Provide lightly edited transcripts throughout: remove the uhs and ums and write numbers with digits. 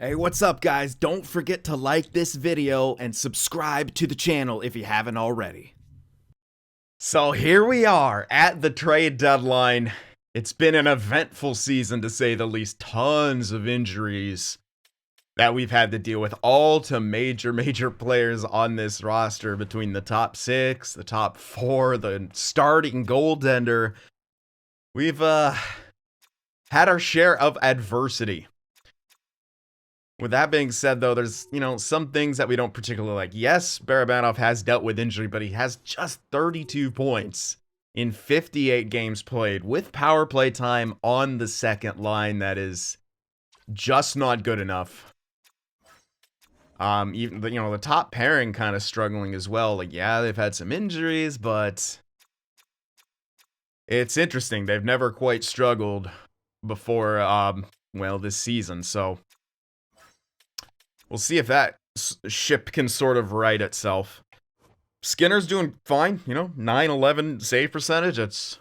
Hey, what's up, guys? Don't forget to like this video and subscribe to the channel if you haven't already. So here we are at the trade deadline. It's been an eventful season, to say the least. Tons of injuries that we've had to deal with, all to major players on this roster, between the top 6, the top 4, the starting goaltender. We've had our share of adversity. With that being said, though, there's, some things that we don't particularly like. Yes, Barabanov has dealt with injury, but he has just 32 points in 58 games played with power play time on the second line. That is just not good enough. Even the top pairing kind of struggling as well. Like, yeah, they've had some injuries, but it's interesting. They've never quite struggled before, this season. So we'll see if that ship can sort of right itself. Skinner's doing fine, 9-11 save percentage. It's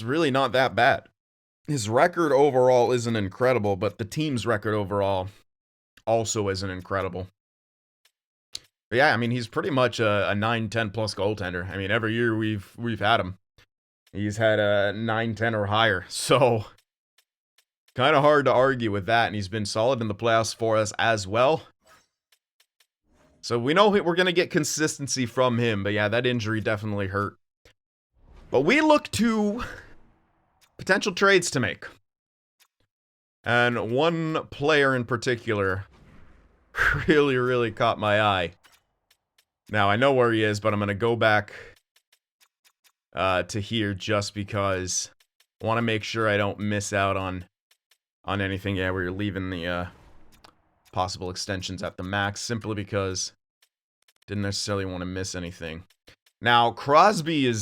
really not that bad. His record overall isn't incredible, but the team's record overall also isn't incredible. But yeah, I mean, he's pretty much a 9-10 plus goaltender. I mean, every year we've had him, he's had a 9-10 or higher. So kind of hard to argue with that, and he's been solid in the playoffs for us as well. So we know we're going to get consistency from him, but yeah, that injury definitely hurt. But we look to potential trades to make. And one player in particular really caught my eye. Now, I know where he is, but I'm going to go back to here just because I want to make sure I don't miss out on anything. Yeah, where you're leaving the possible extensions at the max, simply because didn't necessarily want to miss anything. Now, Crosby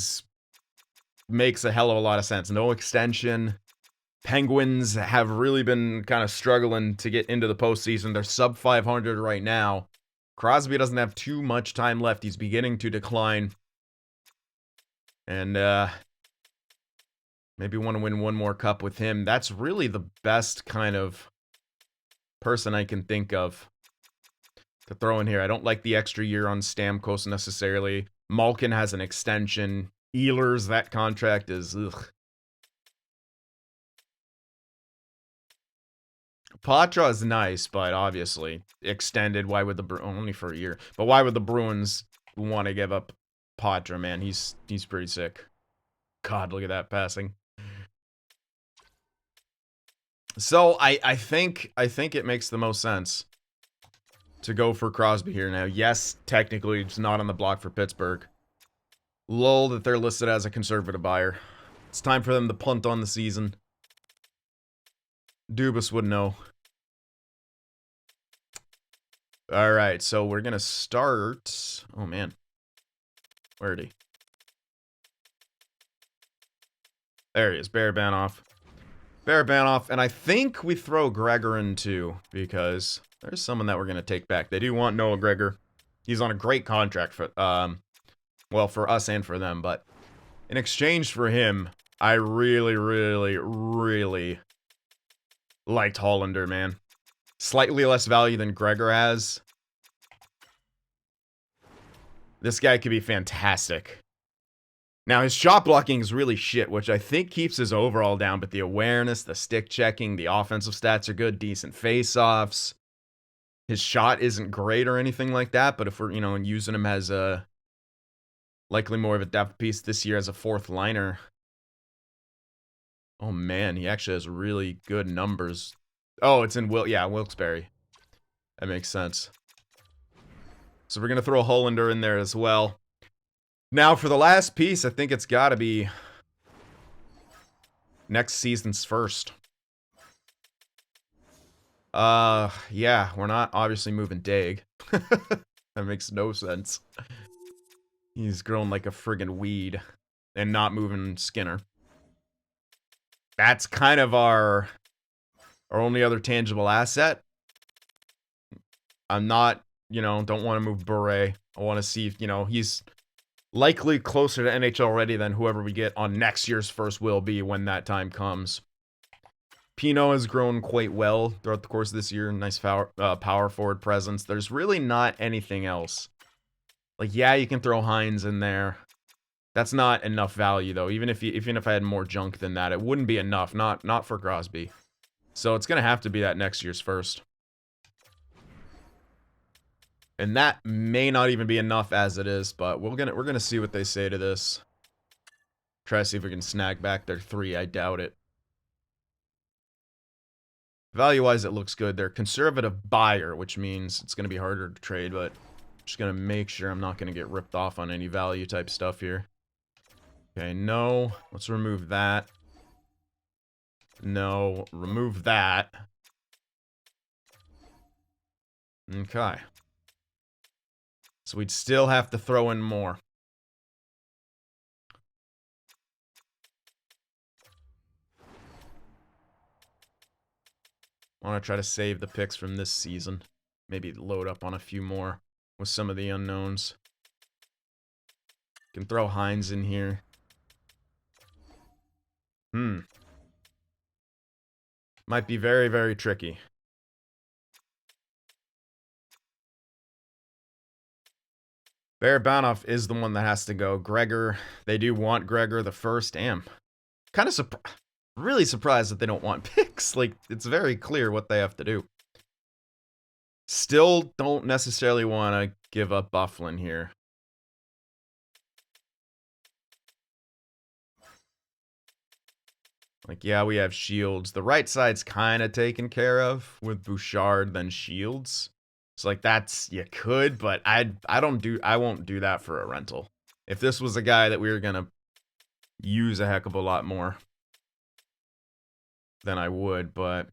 makes a hell of a lot of sense. No extension. Penguins have really been kind of struggling to get into the postseason. They're sub 500 right now. Crosby doesn't have too much time left. He's beginning to decline. And maybe want to win one more cup with him. That's really the best kind of person I can think of to throw in here. I don't like the extra year on Stamkos necessarily. Malkin has an extension. Ehlers, that contract is ugh. Patra is nice, but obviously extended. Why would only for a year? But why would the Bruins want to give up Patra? Man, he's pretty sick. God, look at that passing. So I think it makes the most sense to go for Crosby here now. Yes, technically it's not on the block for Pittsburgh. Lull that they're listed as a conservative buyer. It's time for them to punt on the season. Dubas would know. Alright, so we're gonna start. Oh man. Where'd he? There he is, Barabanov. And I think we throw Gregor in too, because there's someone that we're going to take back. They do want Noah Gregor. He's on a great contract for, well, for us and for them, but in exchange for him, I really liked Hollander, man. Slightly less value than Gregor has. This guy could be fantastic. Now, his shot blocking is really shit, which I think keeps his overall down, but the awareness, the stick checking, the offensive stats are good, decent face-offs. His shot isn't great or anything like that, but if we're, using him as a likely more of a depth piece this year as a fourth liner. Oh man, he actually has really good numbers. Oh, it's in Wilkes-Barre. That makes sense. So we're going to throw Hollander in there as well. Now, for the last piece, I think it's got to be next season's first. Yeah, we're not obviously moving Dag. That makes no sense. He's grown like a friggin' weed. And not moving Skinner. That's kind of our only other tangible asset. I'm not, don't want to move Bure. I want to see if, he's likely closer to NHL ready than whoever we get on next year's first will be when that time comes. Pino has grown quite well throughout the course of this year. Nice power forward presence. There's really not anything else. Like, yeah, you can throw Hines in there. That's not enough value, though. Even if I had more junk than that, it wouldn't be enough. Not for Crosby. So it's gonna have to be that next year's first. And that may not even be enough as it is, but we're gonna see what they say to this. Try to see if we can snag back their 3. I doubt it. Value-wise, it looks good. They're conservative buyer, which means it's going to be harder to trade, but I'm just going to make sure I'm not going to get ripped off on any value type stuff here. Okay, no. Let's remove that. No. Remove that. Okay. So we'd still have to throw in more. I want to try to save the picks from this season. Maybe load up on a few more with some of the unknowns. Can throw Hines in here. Might be very, very tricky. Barabanov is the one that has to go. Gregor, they do want Gregor the first. Damn. Kind of really surprised that they don't want picks. Like, it's very clear what they have to do. Still don't necessarily want to give up Bufflin here. Like, yeah, we have Shields. The right side's kind of taken care of with Bouchard, then Shields. So, like, that's, you could, but I won't do that for a rental. If this was a guy that we were going to use a heck of a lot more, then I would, but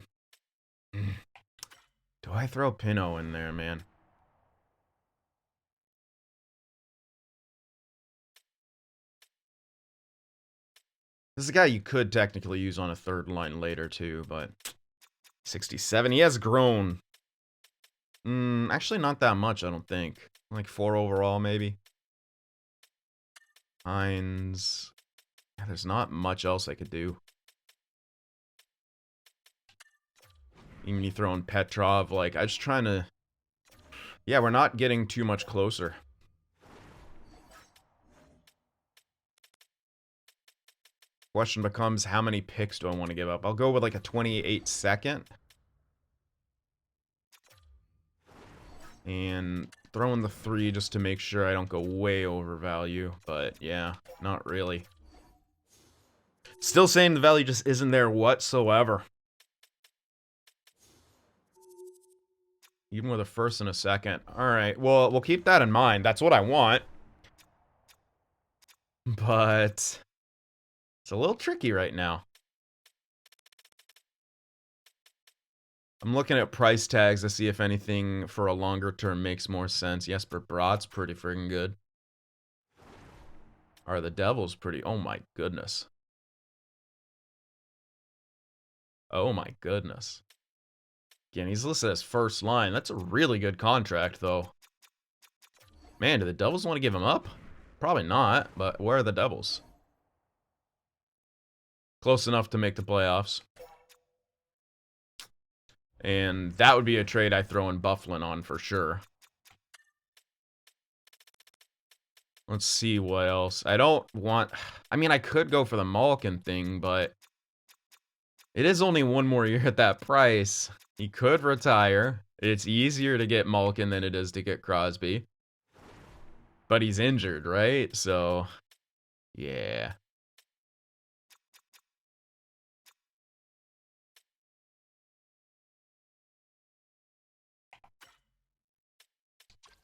do I throw Pino in there, man? This is a guy you could technically use on a third line later, too, but 67. He has grown. Actually, not that much, I don't think. Like 4 overall, maybe. Hines. Yeah, there's not much else I could do. Even you throw in Petrov, like, I'm just trying to... Yeah, we're not getting too much closer. Question becomes, how many picks do I want to give up? I'll go with, like, a 28-second. And throw in the 3 just to make sure I don't go way over value. But, yeah, not really. Still saying the value just isn't there whatsoever. Even with a first and a second. Alright, well, we'll keep that in mind. That's what I want. But it's a little tricky right now. I'm looking at price tags to see if anything for a longer term makes more sense. Jesper Bratt's pretty friggin' good. Are the Devils pretty... Oh my goodness. Oh my goodness. Again, he's listed as first line. That's a really good contract, though. Man, do the Devils want to give him up? Probably not, but where are the Devils? Close enough to make the playoffs. And that would be a trade I throw in Bufflin on for sure. Let's see what else. I don't want... I mean, I could go for the Malkin thing, but... It is only 1 more year at that price. He could retire. It's easier to get Malkin than it is to get Crosby. But he's injured, right? So, yeah.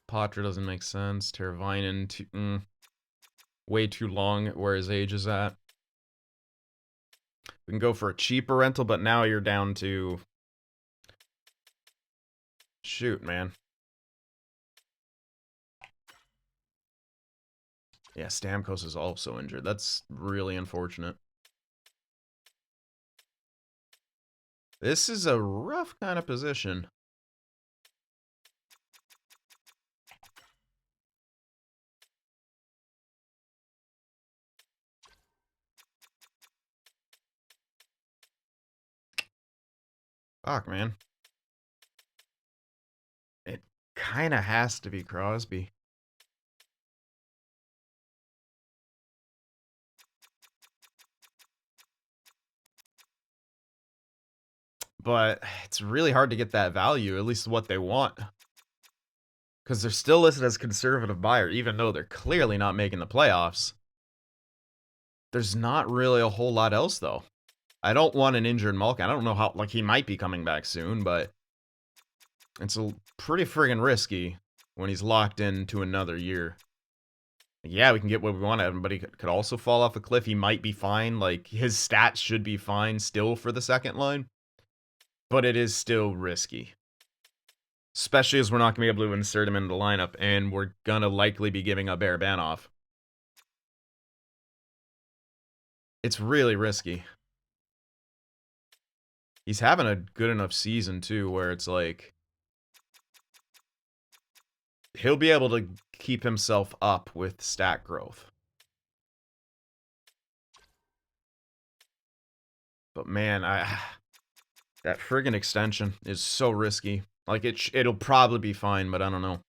Potter doesn't make sense. Teravainen, way too long where his age is at. We can go for a cheaper rental, but now you're down to... Shoot, man. Yeah, Stamkos is also injured. That's really unfortunate. This is a rough kind of position. Fuck, man. It kind of has to be Crosby. But it's really hard to get that value, at least what they want. Because they're still listed as conservative buyer, even though they're clearly not making the playoffs. There's not really a whole lot else, though. I don't want an injured Malkin. I don't know how, like, he might be coming back soon, but it's a pretty friggin' risky when he's locked into another year. Yeah, we can get what we want out of him, but he could also fall off a cliff. He might be fine. Like, his stats should be fine still for the second line. But it is still risky. Especially as we're not going to be able to insert him into the lineup, and we're going to likely be giving up Barabanov. It's really risky. He's having a good enough season, too, where it's like... he'll be able to keep himself up with stat growth. But man, that friggin' extension is so risky. Like, it'll probably be fine, but I don't know.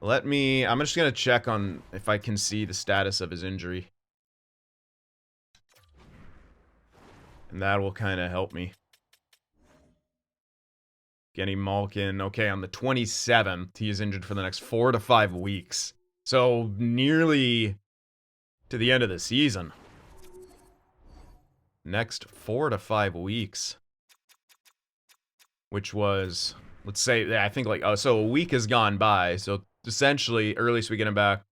I'm just gonna check on if I can see the status of his injury. And that will kind of help me. Evgeni Malkin, okay, on the 27th, he is injured for the next 4 to 5 weeks. So, nearly to the end of the season. Next 4 to 5 weeks. Which was, let's say, I think like, so a week has gone by. So, essentially, earliest we get him back,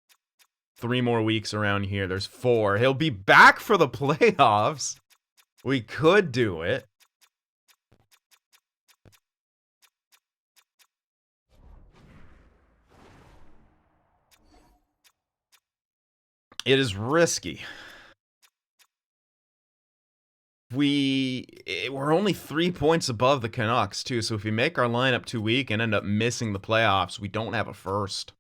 3 more weeks around here. There's 4. He'll be back for the playoffs. We could do it. It is risky. We're only 3 points above the Canucks, too, so if we make our lineup too weak and end up missing the playoffs, we don't have a first.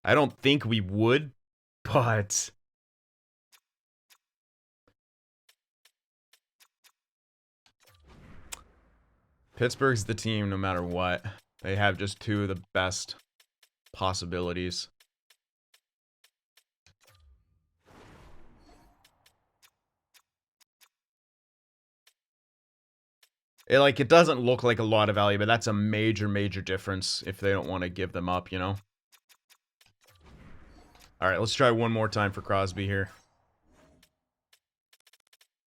I don't think we would, but... Pittsburgh's the team no matter what. They have just 2 of the best possibilities. It doesn't look like a lot of value, but that's a major, major difference if they don't want to give them up, you know? Alright, let's try one more time for Crosby here.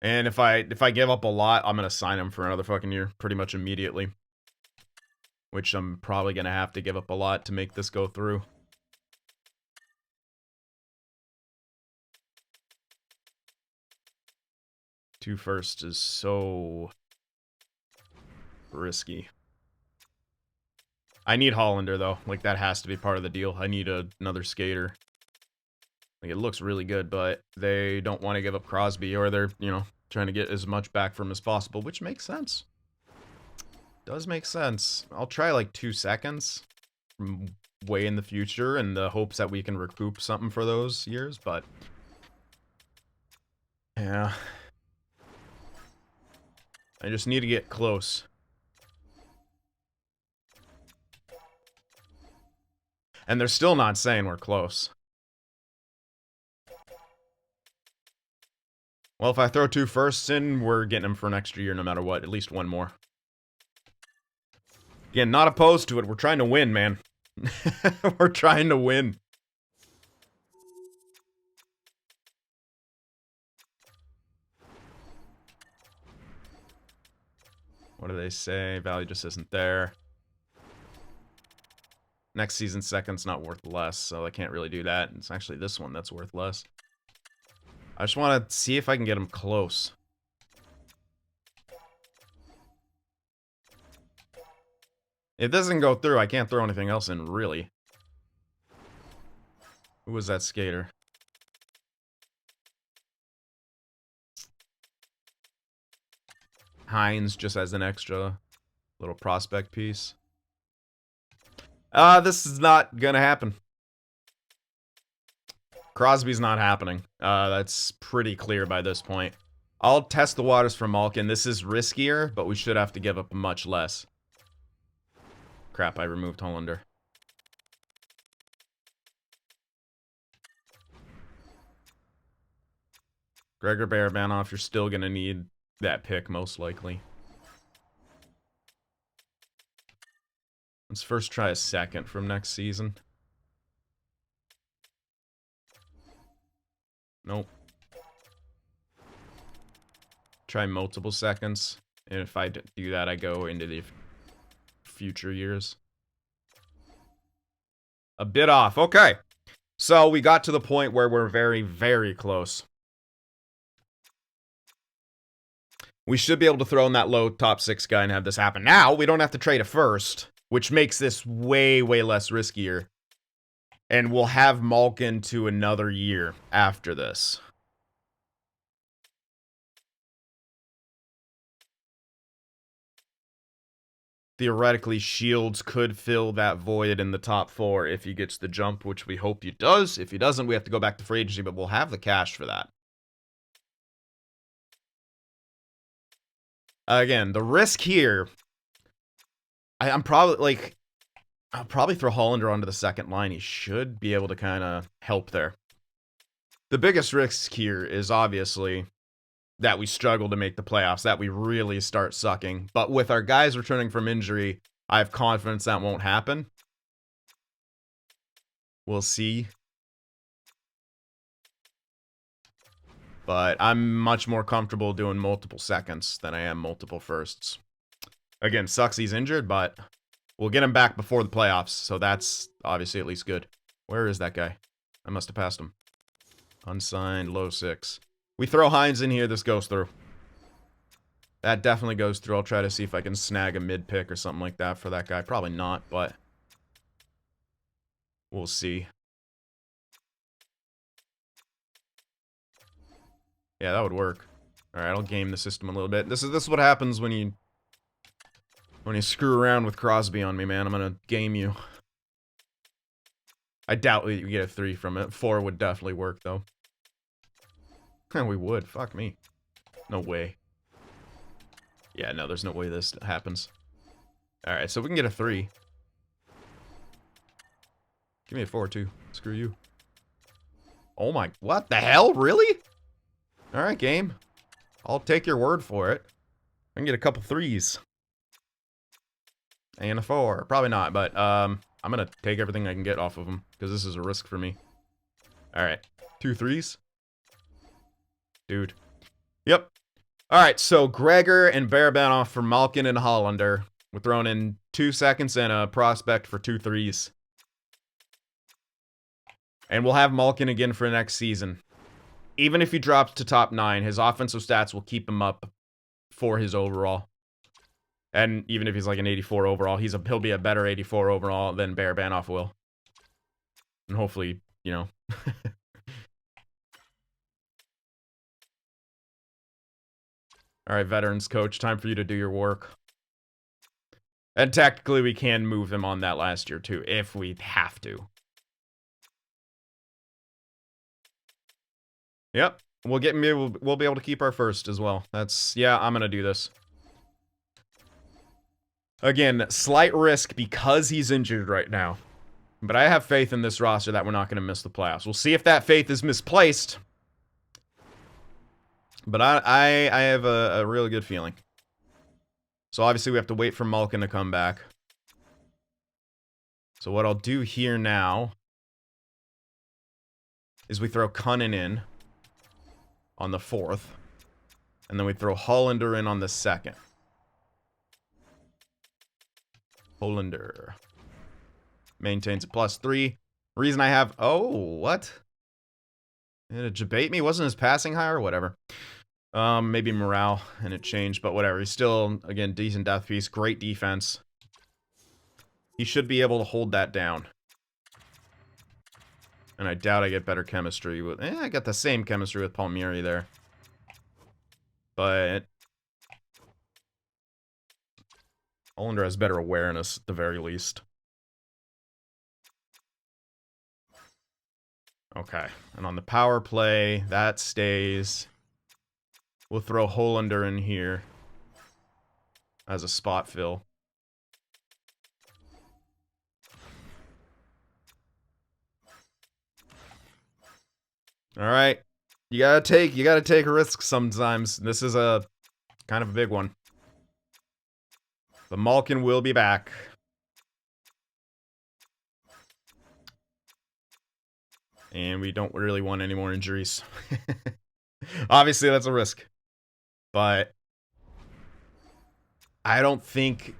And if I give up a lot, I'm going to sign him for another fucking year pretty much immediately. Which I'm probably going to have to give up a lot to make this go through. Two first is so risky. I need Hollander, though. Like, that has to be part of the deal. I need another skater. Like, it looks really good, but they don't want to give up Crosby, or they're, you know, trying to get as much back from him as possible, which makes sense. Does make sense. I'll try, like, 2 seconds from way in the future in the hopes that we can recoup something for those years, but... yeah. I just need to get close. And they're still not saying we're close. Well, if I throw 2 firsts in, we're getting them for an extra year no matter what. At least 1 more. Again, not opposed to it. We're trying to win, man. We're trying to win. What do they say? Value just isn't there. Next season, second's not worth less, so I can't really do that. It's actually this one that's worth less. I just want to see if I can get him close. If this doesn't go through, I can't throw anything else in, really. Who was that skater? Hines, just as an extra little prospect piece. This is not gonna happen. Crosby's not happening. That's pretty clear by this point. I'll test the waters for Malkin. This is riskier, but we should have to give up much less. Crap, I removed Hollander. Gregor Barabanov, you're still going to need that pick, most likely. Let's first try a second from next season. Nope. Try multiple seconds. And if I do that, I go into the future years. A bit off. Okay. So we got to the point where we're very, very close. We should be able to throw in that low top 6 guy and have this happen. Now, we don't have to trade a first, which makes this way, way less riskier. And we'll have Malkin to another year after this. Theoretically, Shields could fill that void in the top 4 if he gets the jump, which we hope he does. If he doesn't, we have to go back to free agency, but we'll have the cash for that. Again, the risk here, I'm probably, like, I'll probably throw Hollander onto the second line. He should be able to kind of help there. The biggest risk here is obviously that we struggle to make the playoffs, that we really start sucking. But with our guys returning from injury, I have confidence that won't happen. We'll see. But I'm much more comfortable doing multiple seconds than I am multiple firsts. Again, sucks he's injured, but we'll get him back before the playoffs, so that's obviously at least good. Where is that guy? I must have passed him. Unsigned, low 6. We throw Hines in here, this goes through. That definitely goes through. I'll try to see if I can snag a mid-pick or something like that for that guy. Probably not, but we'll see. Yeah, that would work. Alright, I'll game the system a little bit. This is what happens when you screw around with Crosby on me, man. I'm gonna game you. I doubt we get a 3 from it. 4 would definitely work, though. We would. Fuck me. No way. Yeah, no, there's no way this happens. Alright, so we can get a 3. Give me a 4, too. Screw you. Oh my... What the hell? Really? Alright, game. I'll take your word for it. I can get a couple 3s. And a 4. Probably not, but I'm gonna take everything I can get off of them, because this is a risk for me. Alright. 2 3s. Dude. Yep. Alright, so Gregor and Barabanov for Malkin and Hollander. We're throwing in 2 seconds and a prospect for 2 3s. And we'll have Malkin again for next season. Even if he drops to top 9, his offensive stats will keep him up for his overall. And even if he's like an 84 overall, he'll be a better 84 overall than Barabanov will. And hopefully, you know. Alright, veterans coach, time for you to do your work. And technically, we can move him on that last year, too, if we have to. Yep, we'll be able to keep our first as well. Yeah, I'm gonna do this. Again, slight risk because he's injured right now. But I have faith in this roster that we're not gonna miss the playoffs. We'll see if that faith is misplaced. But I have a really good feeling. So obviously we have to wait for Malkin to come back. So what I'll do here now is we throw Cunnin in on the 4th. And then we throw Hollander in on the 2nd. Hollander. Maintains a +3. Reason I have... Oh, what? Did it debate me? Wasn't his passing higher or whatever? Maybe morale, and it changed, but whatever. He's still, again, decent death piece. Great defense. He should be able to hold that down. And I doubt I get better chemistry with... I got the same chemistry with Palmieri there. But... Hollander has better awareness, at the very least. Okay. And on the power play, that stays. We'll throw Hollander in here as a spot fill. All right. You gotta take risks sometimes. This is a kind of a big one. The Malkin will be back. And we don't really want any more injuries. Obviously, that's a risk. But I don't think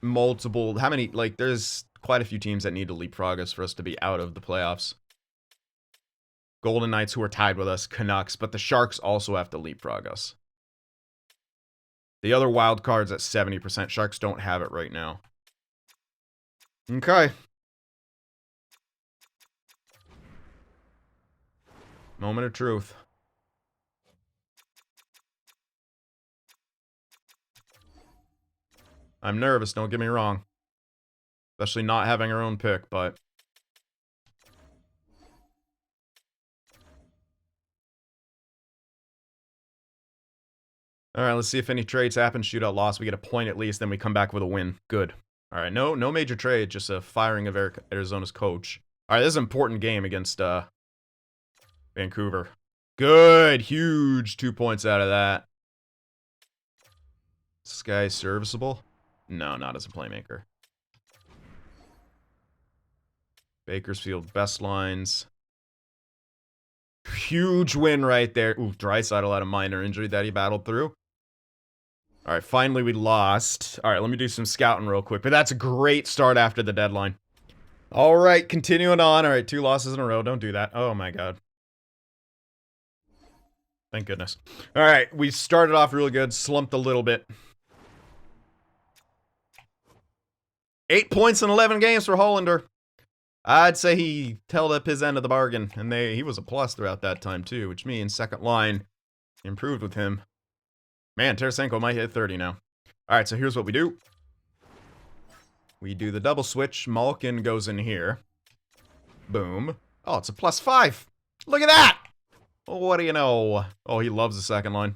multiple... How many... Like, there's quite a few teams that need to leapfrog us for us to be out of the playoffs. Golden Knights, who are tied with us. Canucks. But the Sharks also have to leapfrog us. The other wild cards at 70%. Sharks don't have it right now. Okay. Moment of truth. I'm nervous, don't get me wrong. Especially not having our own pick, but... Alright, let's see if any trades happen. Shootout loss. We get a point at least, then we come back with a win. Good. Alright, no major trade, just a firing of Arizona's coach. Alright, this is an important game against Vancouver. Good! Huge 2 points out of that. This guy serviceable? No, not as a playmaker. Bakersfield, best lines. Huge win right there. Ooh, Draisaitl had a minor injury that he battled through. Alright, finally we lost. Alright, let me do some scouting real quick. But that's a great start after the deadline. Alright, continuing on. Alright, 2 losses in a row. Don't do that. Oh my god. Thank goodness. Alright, we started off really good. Slumped a little bit. 8 points in 11 games for Hollander. I'd say he held up his end of the bargain. And he was a plus throughout that time too. Which means second line improved with him. Man, Tarasenko might hit 30 now. Alright, so here's what we do. We do the double switch. Malkin goes in here. Boom. Oh, it's a +5. Look at that! What do you know? Oh, he loves the second line.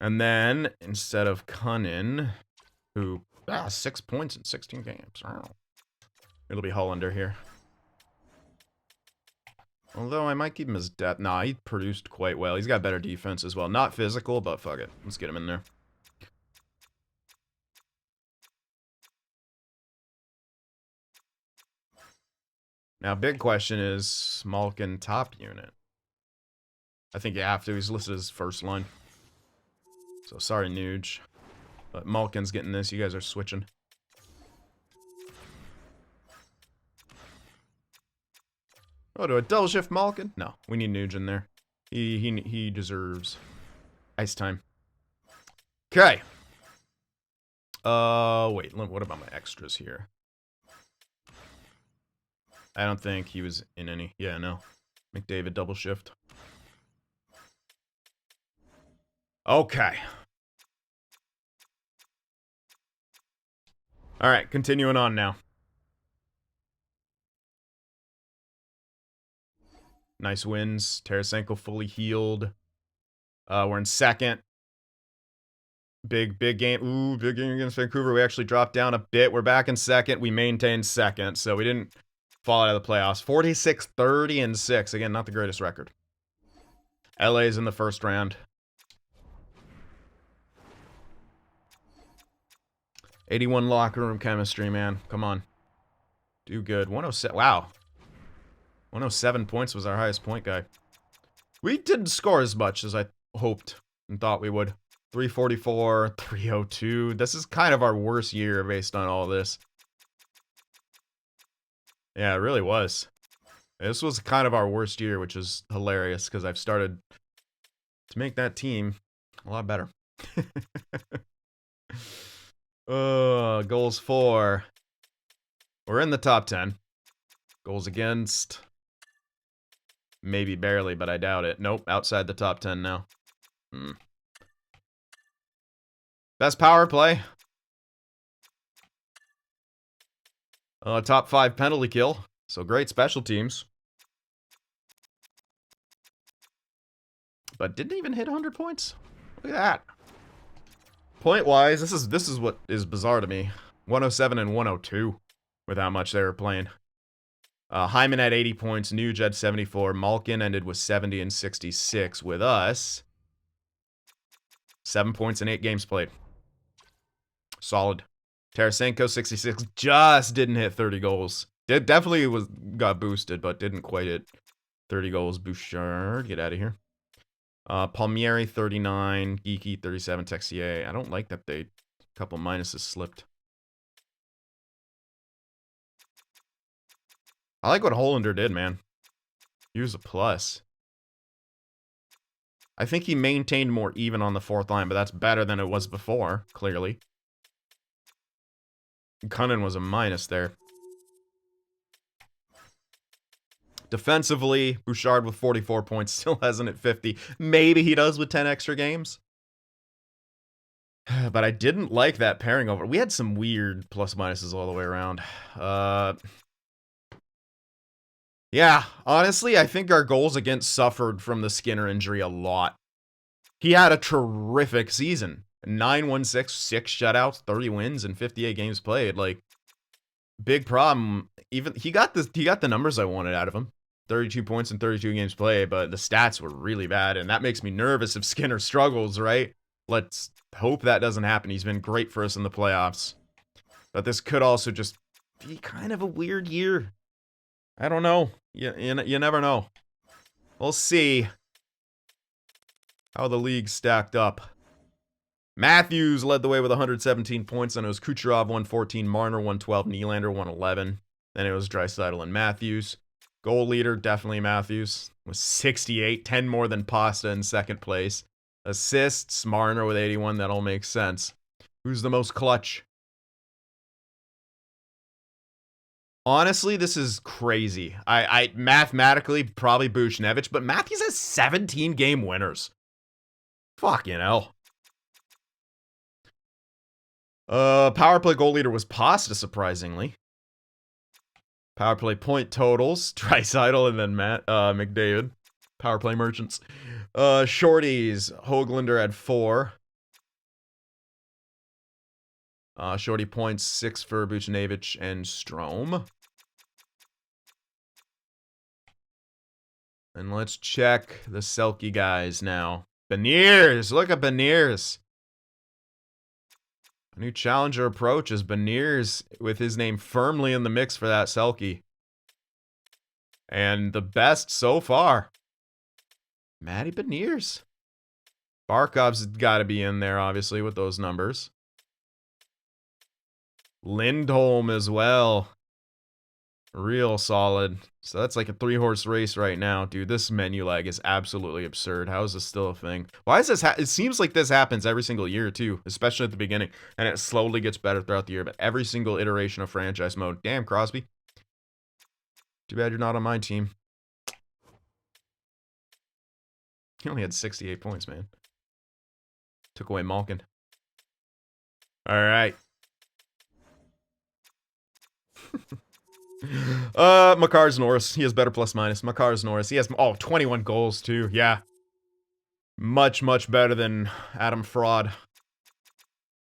And then, instead of Cunnin, who... 6 points in 16 games. Wow. It'll be Hollander here. Although I might keep him as depth. Nah, he produced quite well. He's got better defense as well. Not physical, but fuck it. Let's get him in there. Now, big question is Malkin top unit. I think you have to. He's listed as first line. So, sorry, Nuge. But Malkin's getting this. You guys are switching. Oh, do a double shift Malkin? No, we need Nuge in there. He deserves ice time. Okay. Wait. What about my extras here? I don't think he was in any. Yeah, no. McDavid double shift. Okay. Alright, continuing on now. Nice wins. Tarasenko fully healed. We're in second. Big game. Ooh, big game against Vancouver. We actually dropped down a bit. We're back in second. We maintained second, so we didn't fall out of the playoffs. 46, 30, and 6. Again, not the greatest record. LA's in the first round. 81 locker room chemistry, man. Come on. Do good. 107. Wow. 107 points was our highest point guy. We didn't score as much as I hoped and thought we would. 344, 302. This is kind of our worst year based on all this. Yeah, it really was. This was kind of our worst year, which is hilarious because I've started to make that team a lot better. Goals for. We're in the top 10. Goals against. Maybe barely, but I doubt it. Nope, outside the top 10 now. Best power play. Top 5 penalty kill. So great special teams. but didn't even hit 100 points. Look at that. Point-wise, this is what is bizarre to me. 107 and 102 with how much they were playing. Hyman had 80 points, Nuge had 74, Malkin ended with 70 and 66 with us. 7 points in 8 games played. Solid. Tarasenko, 66, just didn't hit 30 goals. Definitely got boosted, but didn't quite hit 30 goals. Bouchard, get out of here. Palmieri, 39, Geeky, 37, Texier. I don't like that a couple minuses slipped. I like what Hollander did, man. He was a plus. I think he maintained more even on the fourth line, but that's better than it was before, clearly. Cunnin was a minus there. Defensively, Bouchard with 44 points still hasn't hit 50. Maybe he does with 10 extra games. But I didn't like that pairing over. We had some weird plus minuses all the way around. Yeah, honestly, I think our goals against suffered from the Skinner injury a lot. He had a terrific season. 9-1-6, 6 shutouts, 30 wins, and 58 games played. Like, big problem. Even he got the numbers I wanted out of him. 32 points in 32 games played, but the stats were really bad, and that makes me nervous if Skinner struggles, right? Let's hope that doesn't happen. He's been great for us in the playoffs. But this could also just be kind of a weird year. I don't know. You never know. We'll see how the league stacked up. Matthews led the way with 117 points, and it was Kucherov 114, Marner 112, Nylander 111. Then it was Draisaitl and Matthews. Goal leader, definitely Matthews, with 68, 10 more than Pasta in second place. Assists, Marner with 81, that all makes sense. Who's the most clutch? Honestly, this is crazy. I mathematically probably Buchnevich, but Matthews has 17 game winners. Fucking hell. Power play goal leader was Pasta, surprisingly. Power play point totals, Draisaitl and then McDavid. Power play merchants. Shorties, Höglander had 4. Shorty points, 6 for Buchnevich and Strome. And let's check the Selke guys now. Beniers! Look at Beniers! A new challenger approach is Beniers with his name firmly in the mix for that Selke. And the best so far. Matty Beniers. Barkov's got to be in there, obviously, with those numbers. Lindholm as well. Real solid. So that's like a 3-horse race right now. Dude, this menu lag is absolutely absurd. How is this still a thing? Why is this it seems like this happens every single year too, especially at the beginning, and it slowly gets better throughout the year, but every single iteration of franchise mode. Damn, Crosby. Too bad you're not on my team. He only had 68 points, man. Took away Malkin. All right. Makar's Norris. He has better plus minus. Makar's Norris. He has 21 goals too. Yeah. Much better than Adam Fraud.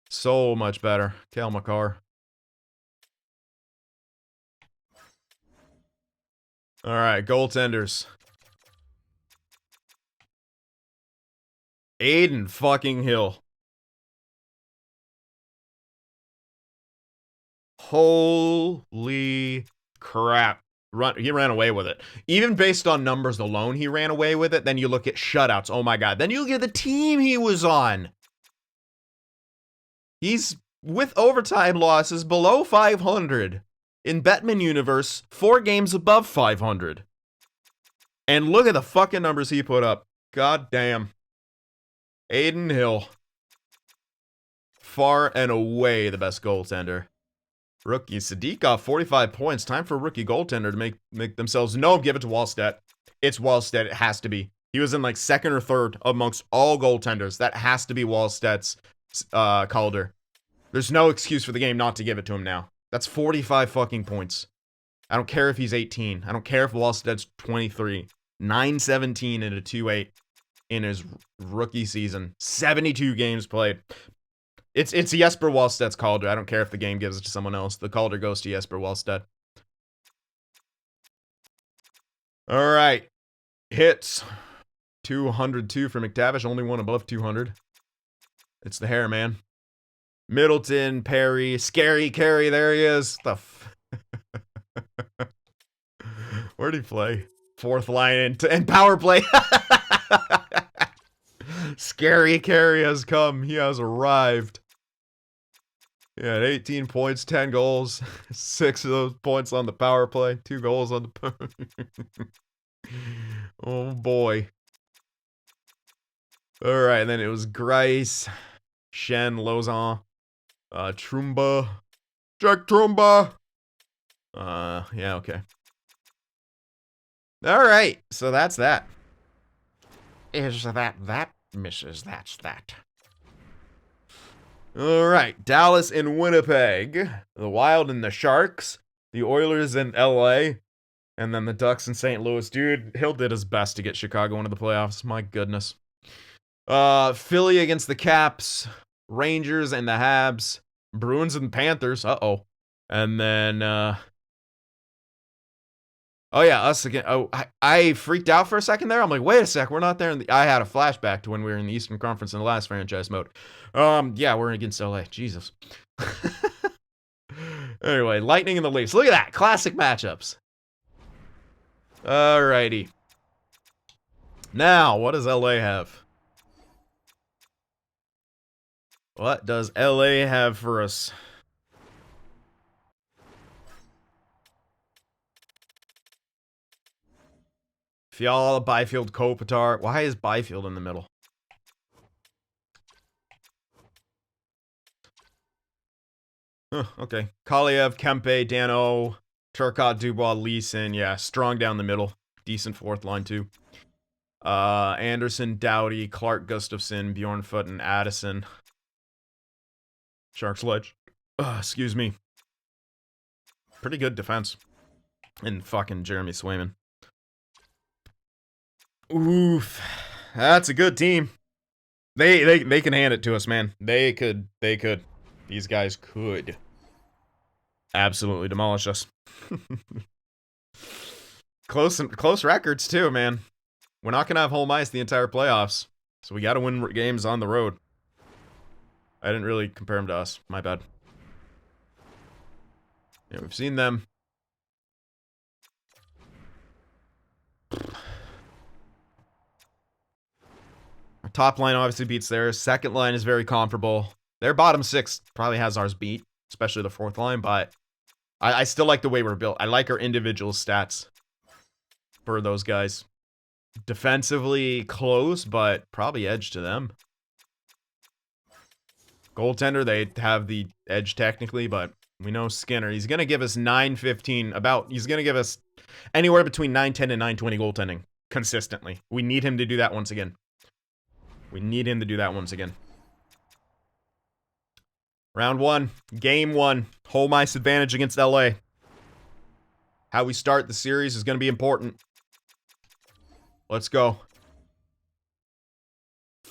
So much better. Cale Makar. Alright, goaltenders. Aiden fucking Hill. Holy crap. He ran away with it. Even based on numbers alone, he ran away with it. Then you look at shutouts. Oh my god. Then you look at the team he was on. He's, with overtime losses, below 500. In Bettman universe, 4 games above 500. And look at the fucking numbers he put up. God damn. Aiden Hill. Far and away the best goaltender. Rookie Sadikov, 45 points. Time for a rookie goaltender to make themselves. No, give it to Wallstedt. It's Wallstedt. It has to be. He was in like second or third amongst all goaltenders. That has to be Wallstedt's Calder. There's no excuse for the game not to give it to him now. That's 45 fucking points. I don't care if he's 18. I don't care if Wallstedt's 23. 9-17 and a 2-8 in his rookie season. 72 games played. It's Jesper Wallstedt's Calder. I don't care if the game gives it to someone else. The Calder goes to Jesper Wallstedt. All right. Hits. 202 for McTavish. Only one above 200. It's the hair, man. Middleton, Perry, Scary Carey. There he is. Where'd he play? Fourth line and power play. Scary Carey has come. He has arrived. He had 18 points, 10 goals. 6 of those points on the power play. 2 goals on the oh boy. Alright, and then it was Grice, Shen, Lauzon, Trumba, Jack Trumba. Yeah, okay. Alright, so that's that. Is that, Mrs. That's that. Alright, Dallas and Winnipeg, the Wild and the Sharks, the Oilers and LA, and then the Ducks and St. Louis. Dude, Hill did his best to get Chicago into the playoffs. My goodness. Philly against the Caps, Rangers and the Habs, Bruins and Panthers. Uh-oh. And then, oh yeah, us again. Oh, I freaked out for a second there. I'm like, wait a sec, we're not there. I had a flashback to when we were in the Eastern Conference in the last franchise mode. Yeah, we're against LA. Jesus. Anyway, Lightning and the Leafs. Look at that. Classic matchups. Alrighty. Now, what does LA have? What does LA have for us? Fiala, Byfield, Kopitar. Why is Byfield in the middle? Huh, okay. Kaliev, Kempe, Dano, Turcotte, Dubois, Leeson. Yeah, strong down the middle. Decent fourth line, too. Anderson, Doughty, Clark, Gustafson, Bjornfoot, and Addison. Sharks Ledge. Excuse me. Pretty good defense. And fucking Jeremy Swayman. Oof. That's a good team. They can hand it to us, man. They could. These guys could absolutely demolish us. Close records too, man. We're not gonna have home ice the entire playoffs, so we gotta win games on the road. I didn't really compare them to us. My bad. Yeah, we've seen them. Our top line obviously beats theirs. Second line is very comparable. Their bottom six probably has ours beat, especially the fourth line, but I still like the way we're built. I like our individual stats for those guys. Defensively close, but probably edge to them. Goaltender, they have the edge technically, but we know Skinner. He's going to give us 915, he's going to give us anywhere between 910 and 920 goaltending consistently. We need him to do that once again. Round 1, game 1, home ice advantage against LA. How we start the series is going to be important. Let's go.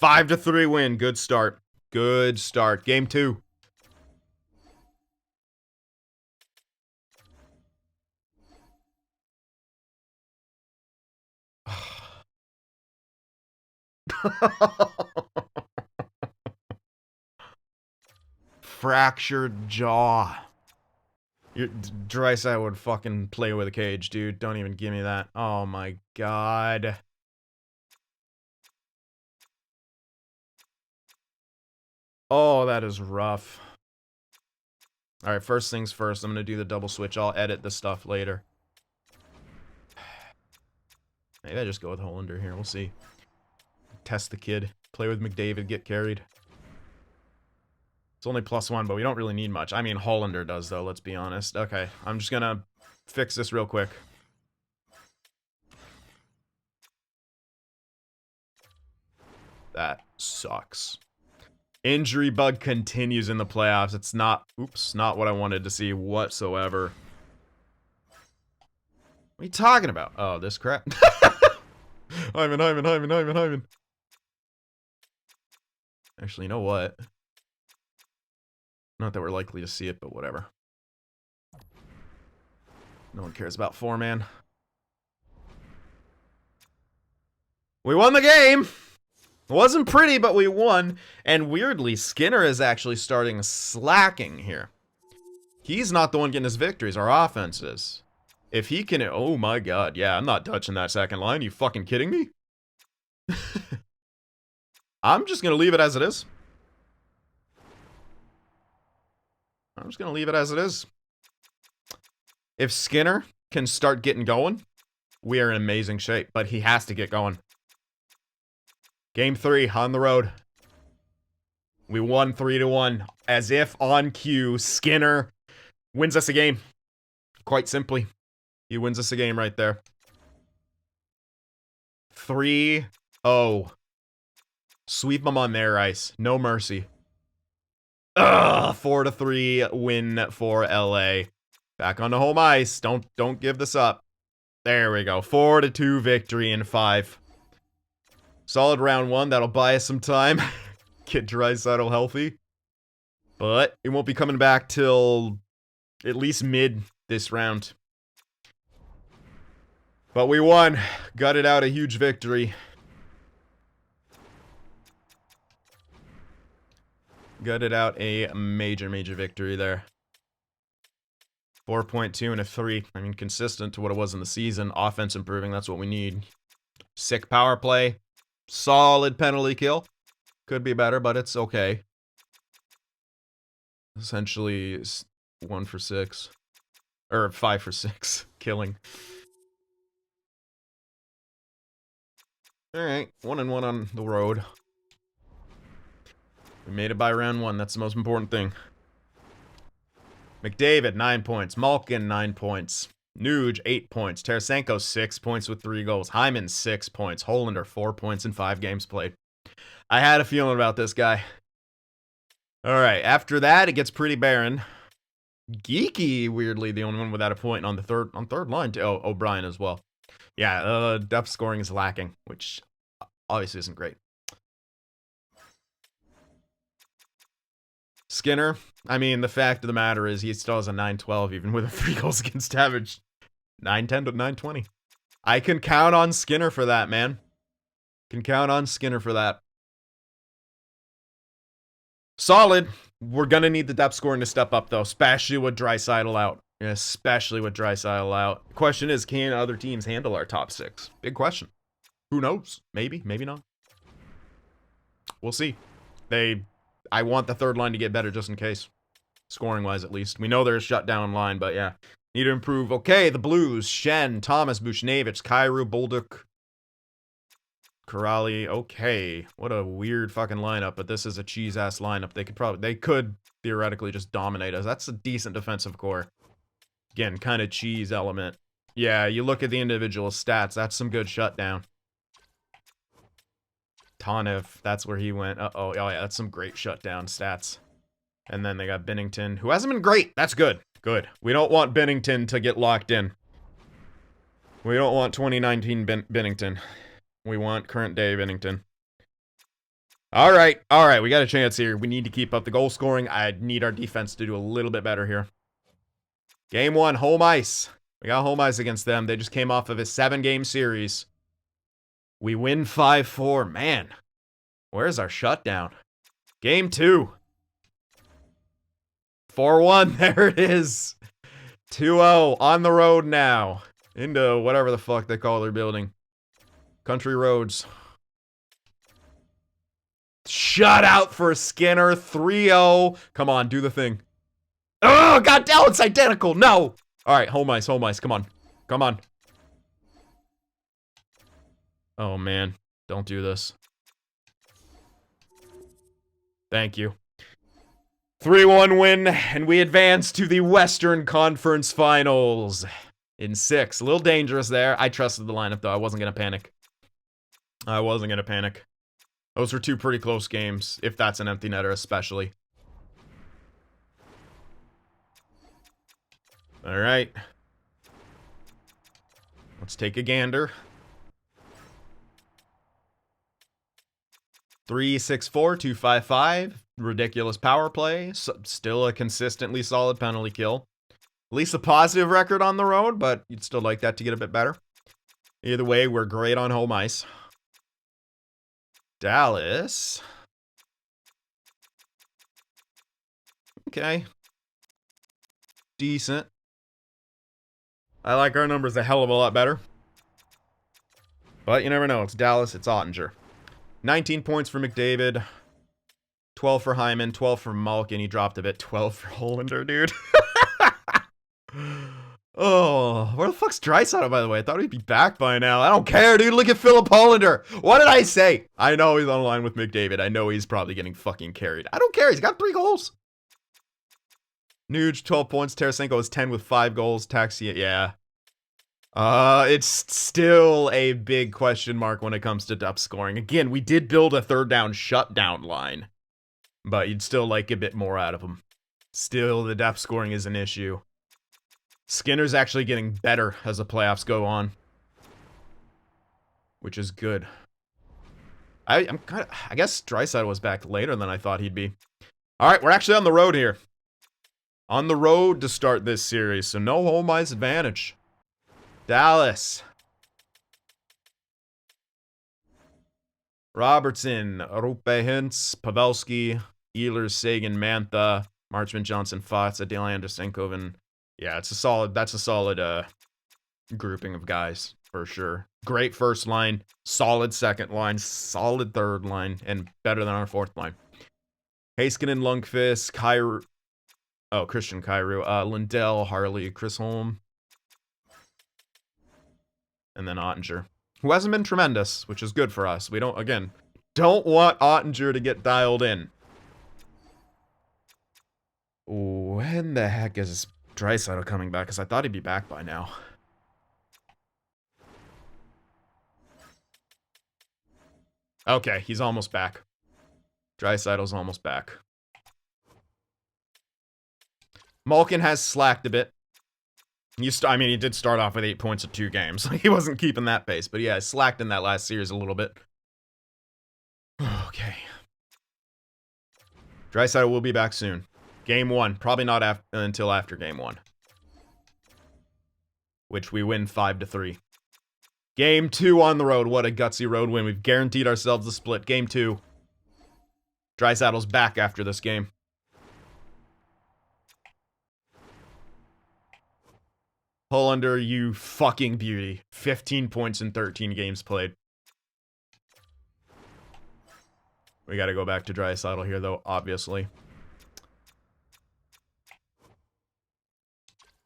5-3 win. Good start. Good start. Game 2. Fractured jaw. Drysdale would fucking play with a cage, dude. Don't even give me that. Oh my god. Oh, that is rough. Alright, first things first. I'm gonna do the double switch. I'll edit the stuff later. Maybe I just go with Hollander here. We'll see. Test the kid. Play with McDavid. Get carried. It's only +1, but we don't really need much. I mean, Hollander does, though. Let's be honest. Okay, I'm just gonna fix this real quick. That sucks. Injury bug continues in the playoffs. It's not, oops, not what I wanted to see whatsoever. What are you talking about? Oh, this crap. Hyman. Actually, you know what? Not that we're likely to see it, but whatever. No one cares about 4-man. We won the game! It wasn't pretty, but we won. And weirdly, Skinner is actually starting slacking here. He's not the one getting his victories, our offense is. If he can... Oh my god, yeah, I'm not touching that second line. You fucking kidding me? I'm just gonna leave it as it is. I'm just gonna leave it as it is. If Skinner can start getting going, we are in amazing shape. But he has to get going. Game 3, on the road. We won 3-1. As if on cue, Skinner wins us a game. Quite simply. He wins us a game right there. 3-0. Sweep them on their ice. No mercy. Ugh, 4-3 win for LA. Back on the home ice. Don't give this up. There we go. 4-2 victory in 5. Solid round 1. That'll buy us some time. Get Draisaitl healthy. But it won't be coming back till at least mid this round. But we won. Gutted out a huge victory. Gutted out a major victory there. 4.2 and a 3. I mean, consistent to what it was in the season. Offense improving, that's what we need. Sick power play. Solid penalty kill. Could be better, but it's okay. Essentially, 1 for 6. Or 5 for 6. Killing. Alright, 1-1 on the road. We made it by round 1. That's the most important thing. McDavid, 9 points. Malkin, 9 points. Nuge, 8 points. Tarasenko, 6 points with 3 goals. Hyman, 6 points. Hollander, 4 points in 5 games played. I had a feeling about this guy. Alright, after that, it gets pretty barren. Geeky, weirdly, the only one without a point on the third line. Oh, O'Brien as well. Yeah, depth scoring is lacking, which obviously isn't great. Skinner, I mean, the fact of the matter is he still has a 9-12, even with a 3 goals against average. 9-10 to 9-20. I can count on Skinner for that, man. Can count on Skinner for that. Solid. We're going to need the depth scoring to step up, though, especially with Draisaitl out. Especially with Draisaitl out. The question is, can other teams handle our top 6? Big question. Who knows? Maybe, maybe not. We'll see. I want the third line to get better just in case. Scoring-wise, at least. We know they're a shutdown line, but yeah. Need to improve. Okay, the Blues. Shen, Thomas, Buchnevich, Kyrou, Bolduc, Kuraly. Okay. What a weird fucking lineup, but this is a cheese-ass lineup. They could theoretically just dominate us. That's a decent defensive core. Again, kind of cheese element. Yeah, you look at the individual stats. That's some good shutdown. Tanev, that's where he went. Oh yeah, that's some great shutdown stats. And then they got Binnington, who hasn't been great. That's good. Good. We don't want Binnington to get locked in. We don't want 2019 Binnington. We want current day Binnington. All right. We got a chance here. We need to keep up the goal scoring. I need our defense to do a little bit better here. Game 1, home ice. We got home ice against them. They just came off of a 7-game series. We win 5-4. Man, where's our shutdown? Game 2. 4-1. There it is. 2-0 on the road now. Into whatever the fuck they call their building. Country Roads. Shutout for Skinner. 3-0. Come on, do the thing. Oh, god damn, it's identical. No. All right, home ice. Come on. Come on. Oh, man. Don't do this. Thank you. 3-1 win, and we advance to the Western Conference Finals in 6. A little dangerous there. I trusted the lineup, though. I wasn't going to panic. Those were 2 pretty close games, if that's an empty netter especially. All right. Let's take a gander. 364, 255. Ridiculous power play. Still a consistently solid penalty kill. At least a positive record on the road, but you'd still like that to get a bit better. Either way, we're great on home ice. Dallas. Okay. Decent. I like our numbers a hell of a lot better. But you never know. It's Dallas. It's Oettinger. 19 points for McDavid. 12 for Hyman. 12 for Malkin. He dropped a bit. 12 for Hollander, dude. Oh, where the fuck's Draisaitl, by the way? I thought he'd be back by now. I don't care, dude. Look at Philip Hollander. What did I say? I know he's on line with McDavid. I know he's probably getting fucking carried. I don't care. He's got 3 goals. Nuge, 12 points. Tarasenko is 10 with 5 goals. Taxi, yeah. It's still a big question mark when it comes to depth scoring. Again, we did build a third down shutdown line, but you'd still like a bit more out of him. Still, the depth scoring is an issue. Skinner's actually getting better as the playoffs go on, which is good. I guess Draisaitl was back later than I thought he'd be. All right, we're actually on the road here. On the road to start this series, so no home ice advantage. Dallas. Robertson, Rupe Hintz, Pavelski, Ehlers, Sagan, Mantha, Marchman, Johnson, Fatsa, Delander, Senkoven. Yeah, that's a solid grouping of guys for sure. Great first line, solid second line, solid third line, and better than our fourth line. Heiskanen, Lundqvist, Christian Kyrou, Lindell, Harley, Chris Holm, and then Oettinger, who hasn't been tremendous, which is good for us. We don't want Oettinger to get dialed in. When the heck is Draisaitl coming back? Because I thought he'd be back by now. Okay, he's almost back. Draisaitl's almost back. Malkin has slacked a bit. He did start off with 8 points in 2 games. He wasn't keeping that pace, but yeah, slacked in that last series a little bit. Okay. Draisaitl will be back soon. Game 1. Probably not until after Game 1. Which we win 5-3. Game 2 on the road. What a gutsy road win. We've guaranteed ourselves a split. Game 2. Draisaitl's back after this game. Hollander, you fucking beauty. 15 points in 13 games played. We gotta go back to Draisaitl here, though, obviously.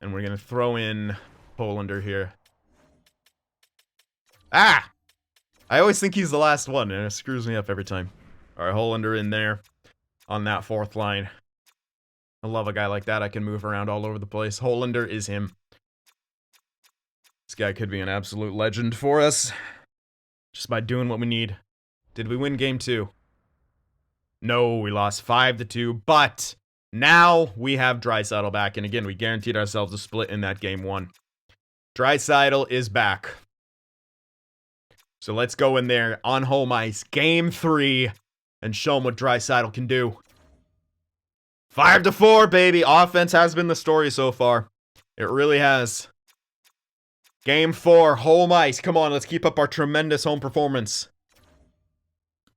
And we're gonna throw in Hollander here. Ah! I always think he's the last one, and it screws me up every time. Alright, Hollander in there on that fourth line. I love a guy like that. I can move around all over the place. Hollander is him. This guy could be an absolute legend for us. Just by doing what we need. Did we win game 2? No, we lost 5-2, but now we have Draisaitl back. And again, we guaranteed ourselves a split in that game 1. Draisaitl is back. So let's go in there on home ice, game 3, and show him what Draisaitl can do. 5-4, baby. Offense has been the story so far. It really has. Game 4, home ice. Come on, let's keep up our tremendous home performance.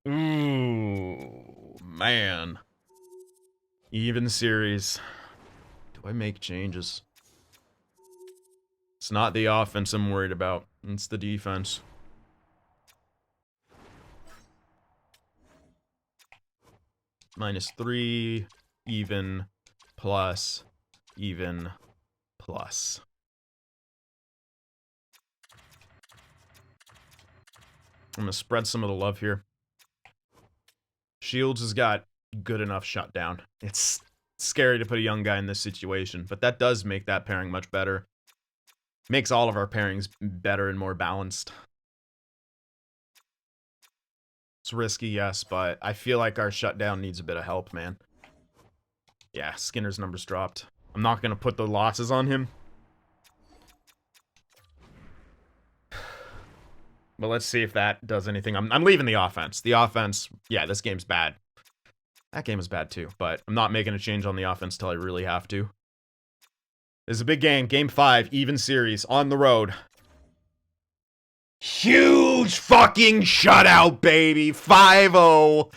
Ooh, man. Even series. Do I make changes? It's not the offense I'm worried about. It's the defense. -3, even, plus, even, plus. I'm going to spread some of the love here. Shields has got good enough shutdown. It's scary to put a young guy in this situation, but that does make that pairing much better. Makes all of our pairings better and more balanced. It's risky, yes, but I feel like our shutdown needs a bit of help, man. Yeah, Skinner's numbers dropped. I'm not going to put the losses on him. But let's see if that does anything. I'm leaving the offense. The offense, yeah, this game's bad. That game is bad too, but I'm not making a change on the offense till I really have to. This is a big game. Game 5, even series, on the road. Huge fucking shutout, baby. 5-0.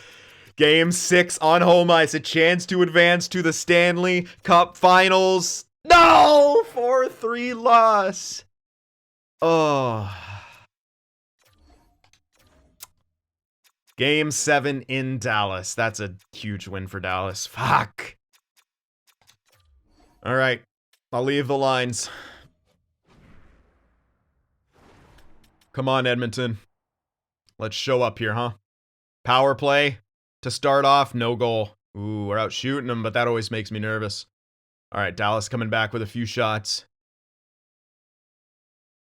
Game 6 on home ice. A chance to advance to the Stanley Cup Finals. No! 4-3 loss. Oh. Game 7 in Dallas. That's a huge win for Dallas. Fuck. All right. I'll leave the lines. Come on, Edmonton. Let's show up here, huh? Power play to start off. No goal. Ooh, we're out shooting them, but that always makes me nervous. All right, Dallas coming back with a few shots.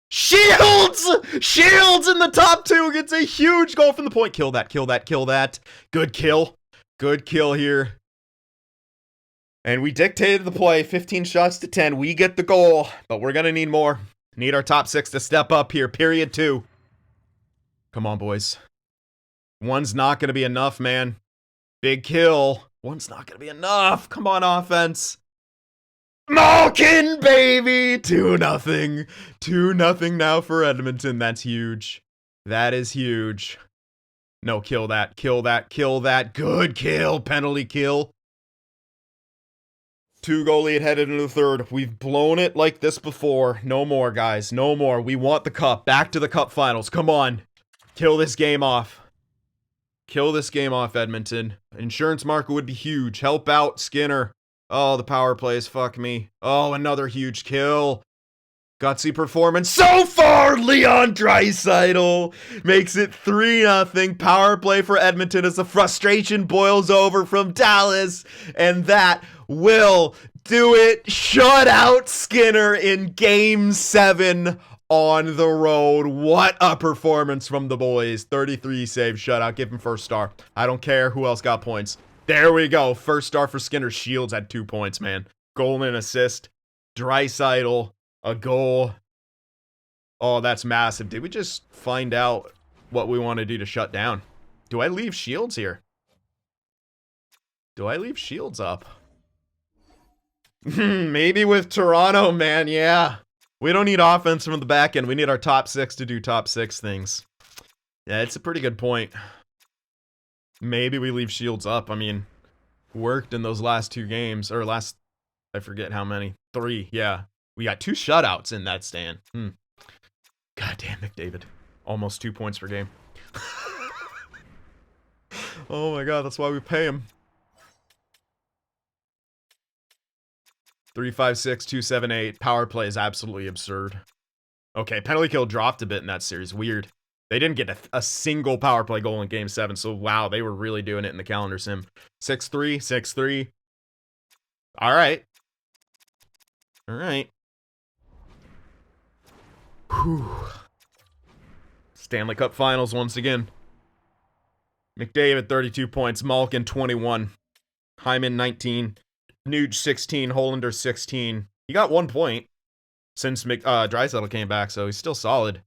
Shields! Shields in the top 2 gets a huge goal from the point. Kill that, kill that, kill that. Good kill. Good kill here. And we dictated the play, 15 shots to 10. We get the goal, but we're going to need more. Need our top 6 to step up here, period 2. Come on, boys. One's not going to be enough, man. Big kill. One's not going to be enough. Come on, offense. Malkin, baby! 2-0. 2-0 now for Edmonton. That's huge. That is huge. No, kill that, kill that, kill that. Good kill. Penalty kill. 2-goal lead headed into the third. We've blown it like this before. No more, guys. No more. We want the cup. Back to the cup finals. Come on. Kill this game off. Kill this game off, Edmonton. Insurance market would be huge. Help out, Skinner. Oh, the power plays. Fuck me. Oh, another huge kill. Gutsy performance so far. Leon Draisaitl makes it 3-0. Power play for Edmonton as the frustration boils over from Dallas. And that will do it. Shut out Skinner in Game 7 on the road. What a performance from the boys. 33 save shutout. Give him first star. I don't care who else got points. There we go. First star for Skinner. Shields had 2 points, man. Goal and assist. Draisaitl, a goal. Oh, that's massive. Did we just find out what we want to do to shut down? Do I leave Shields here? Do I leave Shields up? Maybe with Toronto, man. Yeah. We don't need offense from the back end. We need our top 6 to do top 6 things. Yeah, it's a pretty good point. Maybe we leave Shields up. I mean, worked in those last 2 games. Or last, I forget how many. 3, yeah. We got 2 shutouts in that stand. God damn, McDavid. Almost 2 points per game. Oh my god, that's why we pay him. 3-5-6, 2-7-8. Power play is absolutely absurd. Okay, penalty kill dropped a bit in that series. Weird. They didn't get a single power play goal in Game 7, so wow, they were really doing it in the calendar sim. 6-3, 6-3. Alright. Alright. Whew. Stanley Cup Finals once again. McDavid, 32 points. Malkin, 21. Hyman, 19. Nuge, 16. Hollander, 16. He got 1 point since Draisaitl came back, so he's still solid.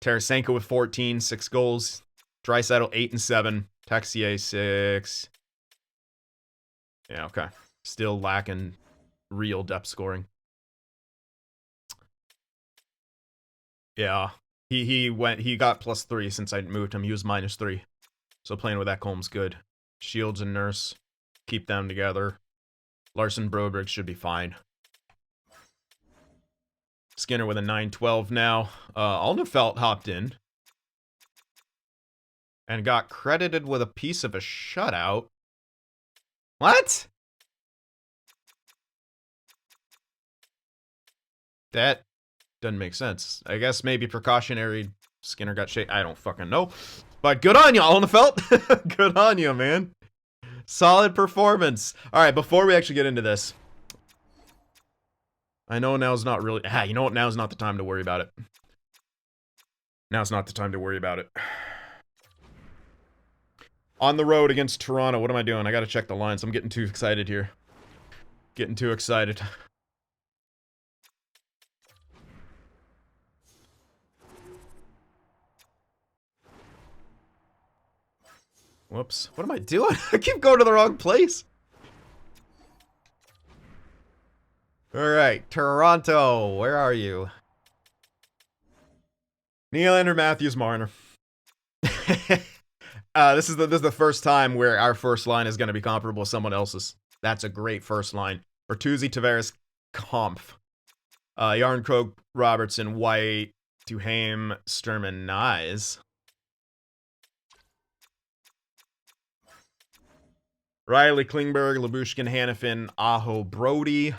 Tarasenko with 14, 6 goals. Draisaitl, 8 and 7. Texier, 6. Yeah, okay. Still lacking real depth scoring. Yeah. He got +3 since I moved him. He was -3. So playing with Ekholm's good. Shields and Nurse. Keep them together. Larson Broberg should be fine. Skinner with a 9-12 now. Alnefelt hopped in. And got credited with a piece of a shutout. What? That doesn't make sense. I guess maybe precautionary Skinner got shake. I don't fucking know. But good on you, Alnefelt. Good on you, man. Solid performance. All right, before we actually get into this. I know now's not really... you know what? Now's not the time to worry about it. Now's not the time to worry about it. On the road against Toronto. What am I doing? I gotta check the lines. I'm getting too excited here. Getting too excited. Whoops. What am I doing? I keep going to the wrong place. Alright, Toronto. Where are you? Nylander, Matthews, Marner. This is the first time where our first line is going to be comparable to someone else's. That's a great first line. Bertuzzi, Tavares, Kampf. Yarncroke, Robertson, White, Duhaime, Sturman, Nyes. Riley, Klingberg, Labushkin, Hannafin, Aho, Brody.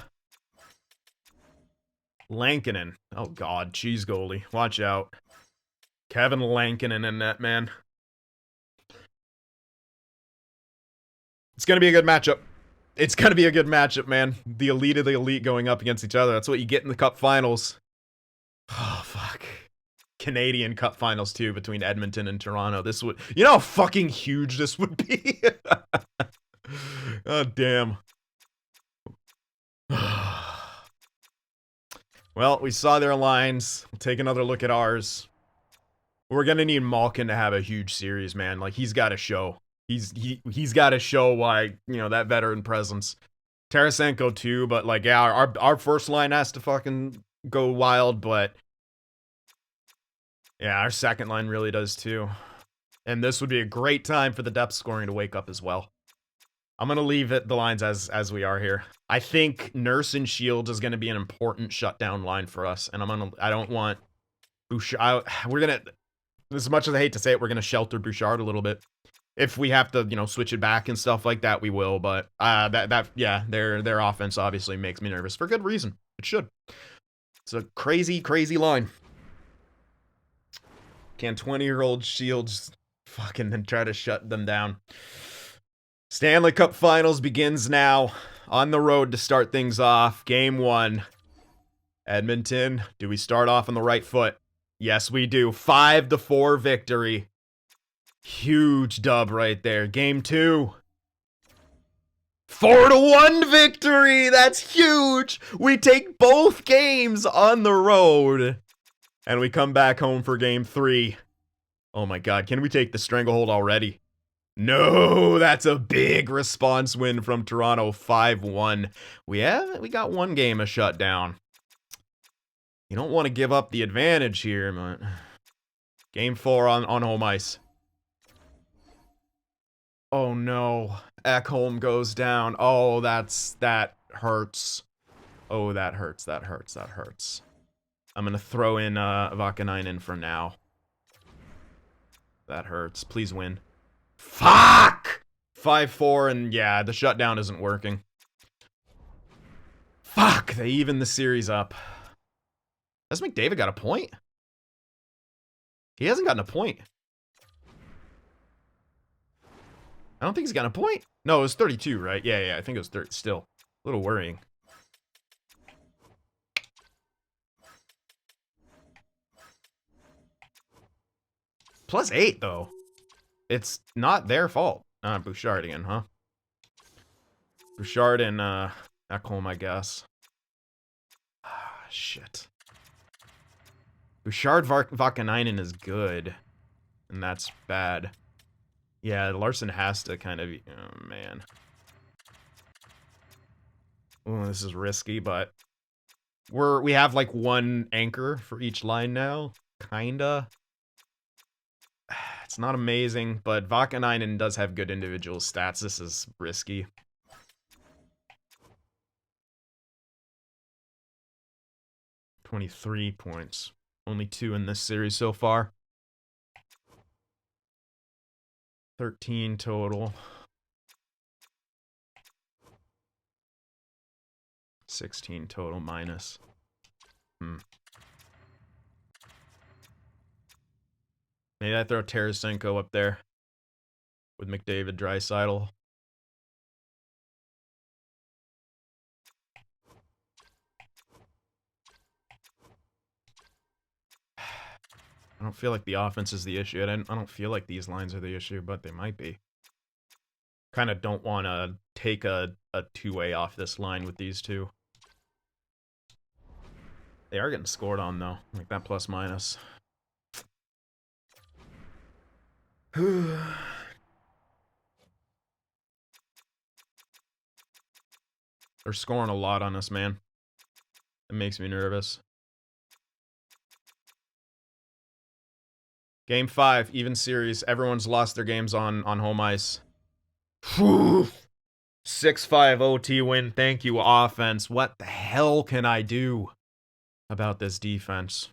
Lankinen. Oh, God. Cheese goalie. Watch out. Kevin Lankinen in net, man. It's going to be a good matchup. It's going to be a good matchup, man. The elite of the elite going up against each other. That's what you get in the Cup Finals. Oh, fuck. Canadian Cup Finals, too, between Edmonton and Toronto. This would... You know how fucking huge this would be? Oh, damn. Well, we saw their lines. We'll take another look at ours. We're gonna need Malkin to have a huge series, man. Like, he's got to show. He's got to show why, you know, that veteran presence. Tarasenko too, but like, yeah, our first line has to fucking go wild, but yeah, our second line really does too. And this would be a great time for the depth scoring to wake up as well. I'm gonna leave the lines as we are here. I think Nurse and Shields is gonna be an important shutdown line for us, and I don't want Bouchard. We're gonna, as much as I hate to say it, we're gonna shelter Bouchard a little bit. If we have to, you know, switch it back and stuff like that, we will. But yeah, their offense obviously makes me nervous for good reason. It should. It's a crazy, crazy line. Can 20-year-old Shields fucking try to shut them down? Stanley Cup Finals begins now. On the road to start things off. Game 1. Edmonton. Do we start off on the right foot? Yes, we do. 5-4 victory. Huge dub right there. Game 2. 4-1 victory. That's huge. We take both games on the road. And we come back home for game 3. Oh my God. Can we take the stranglehold already? No, that's a big response win from Toronto. 5-1. We got one game a shutdown. You don't want to give up the advantage here, but game 4 on home ice. Oh no, Ekholm goes down. Oh, that hurts. Oh, that hurts, that hurts, that hurts. I'm gonna throw in Vakanainen for now. That hurts. Please win. Fuck! 5-4, and yeah, the shutdown isn't working. Fuck, they even the series up. Has McDavid got a point? He hasn't gotten a point. I don't think he's got a point. No, it was 32, right? Yeah, I think it was 30. Still, a little worrying. +8, though. It's not their fault. Bouchard again, huh? Bouchard and, Ekholm, I guess. Ah, shit. Bouchard Vakanainen is good. And that's bad. Yeah, Larson has to kind of... Oh, man. Ooh, this is risky, but... We have, like, one anchor for each line now. Kinda. It's not amazing, but Vakanainen does have good individual stats. This is risky. $23 points. Only 2 in this series so far. 13 total. 16 total minus. Maybe I throw Tarasenko up there with McDavid, Draisaitl. I don't feel like the offense is the issue. I don't feel like these lines are the issue, but they might be. Kind of don't want to take a two-way off this line with these two. They are getting scored on, though. Like that plus minus. They're scoring a lot on us, man. It makes me nervous. Game 5, even series. Everyone's lost their games on home ice. 6-5 OT win. Thank you, offense. What the hell can I do about this defense?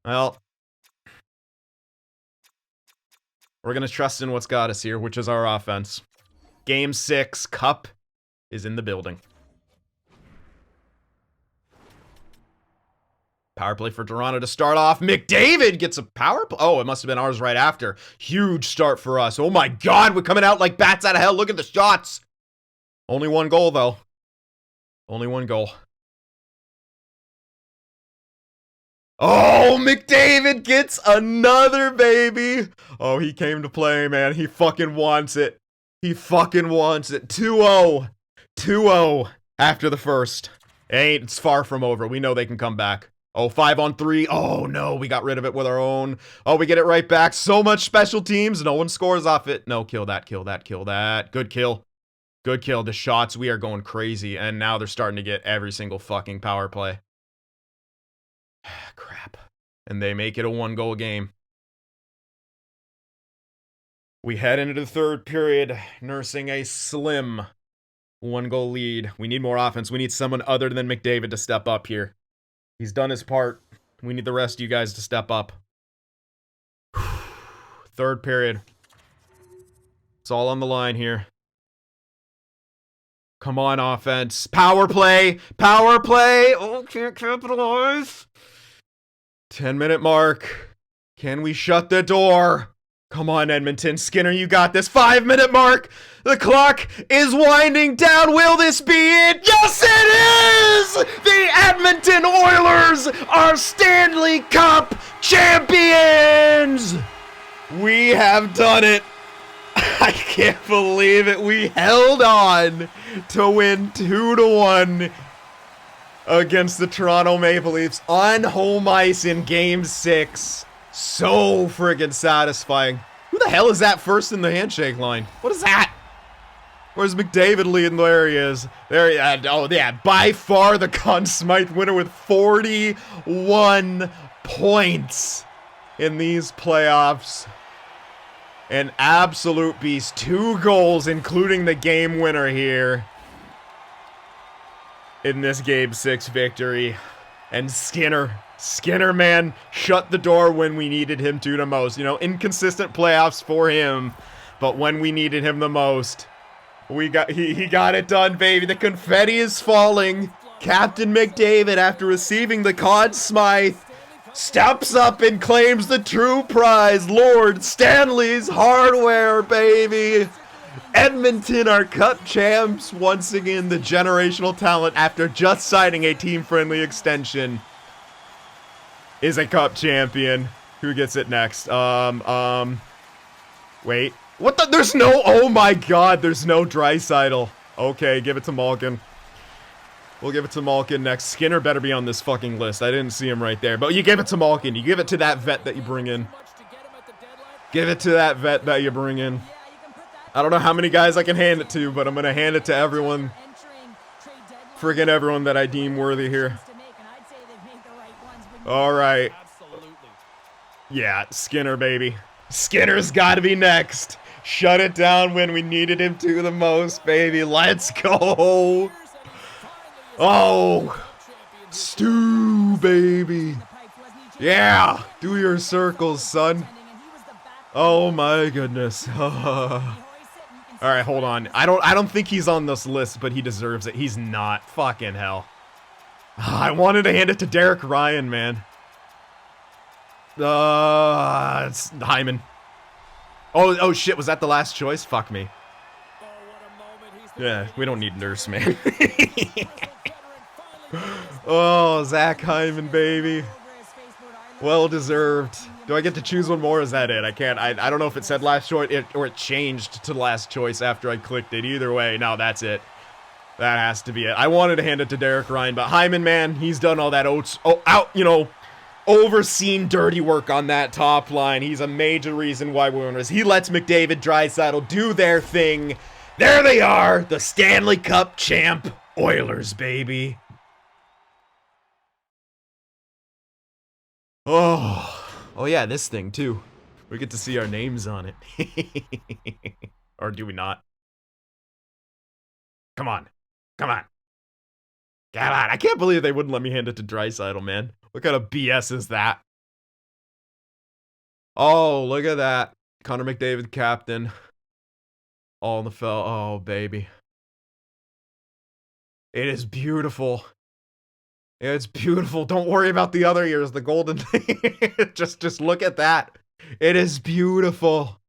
Well, we're going to trust in what's got us here, which is our offense. Game 6, Cup is in the building. Power play for Toronto to start off. McDavid gets a power play. Oh, it must have been ours right after. Huge start for us. Oh my God, we're coming out like bats out of hell. Look at the shots. Only one goal, though. Only one goal. Oh, McDavid gets another, baby. Oh, he came to play, man. He fucking wants it. He fucking wants it. 2-0. 2-0 after the first. It's far from over. We know they can come back. Oh, 5-on-3. Oh, no, we got rid of it with our own. Oh, we get it right back. So much special teams. No one scores off it. No, kill that, kill that, kill that. Good kill. Good kill. The shots, we are going crazy. And now they're starting to get every single fucking power play. Crap. And they make it a 1-goal game. We head into the third period, nursing a slim 1-goal lead. We need more offense. We need someone other than McDavid to step up here. He's done his part. We need the rest of you guys to step up. Third period. It's all on the line here. Come on, offense. Power play. Power play. Oh, can't capitalize. 10-minute mark. Can we shut the door? Come on, Edmonton. Skinner, you got this. 5-minute mark. The clock is winding down. Will this be it? Yes, it is! The Edmonton Oilers are Stanley Cup champions! We have done it. I can't believe it. We held on to win 2-1 against the Toronto Maple Leafs on home ice in Game 6. So friggin' satisfying. Who the hell is that first in the handshake line? What is that? Where's McDavid leading? There he is. There he is. Oh, yeah. By far the Conn Smythe winner with 41 points in these playoffs. An absolute beast. 2 goals, including the game winner here in this Game 6 victory. And Skinner, man, shut the door when we needed him to the most. You know, inconsistent playoffs for him, but when we needed him the most, he got it done, baby. The confetti is falling. Captain McDavid, after receiving the Conn Smythe, steps up and claims the true prize, Lord Stanley's Hardware, baby. Edmonton are Cup champs once again. The generational talent, after just signing a team-friendly extension, is a Cup champion. Who gets it next? Wait. What the? There's no, oh my God, there's no Draisaitl. Okay, give it to Malkin. We'll give it to Malkin next. Skinner better be on this fucking list. I didn't see him right there. But you give it to Malkin. You give it to that vet that you bring in. Give it to that vet that you bring in. I don't know how many guys I can hand it to, but I'm going to hand it to everyone. Friggin' everyone that I deem worthy here. All right. Yeah, Skinner, baby. Skinner's got to be next. Shut it down when we needed him to the most, baby. Let's go. Oh, Stu, baby. Yeah, do your circles, son. Oh my goodness. All right, hold on. I don't think he's on this list, but he deserves it. He's not. Fucking hell. I wanted to hand it to Derek Ryan, man. It's Hyman. Oh shit, was that the last choice? Fuck me. Yeah, we don't need Nurse, man. Oh, Zach Hyman, baby. Well deserved. Do I get to choose one more? Or is that it? I can't. I don't know if it said last choice or it changed to last choice after I clicked it. Either way, no, that's it. That has to be it. I wanted to hand it to Derek Ryan, but Hyman, man, he's done all that overseen dirty work on that top line. He's a major reason why we're winners. He lets McDavid, Draisaitl do their thing. There they are, the Stanley Cup champ Oilers, baby. Oh yeah, this thing too. We get to see our names on it. Or do we not? Come on. Come on. Come on. I can't believe they wouldn't let me hand it to Draisaitl, man. What kind of BS is that? Oh, look at that. Connor McDavid, captain. All in the fell. Oh, baby. It is beautiful. It's beautiful. Don't worry about the other years, the golden thing. just look at that. It is beautiful.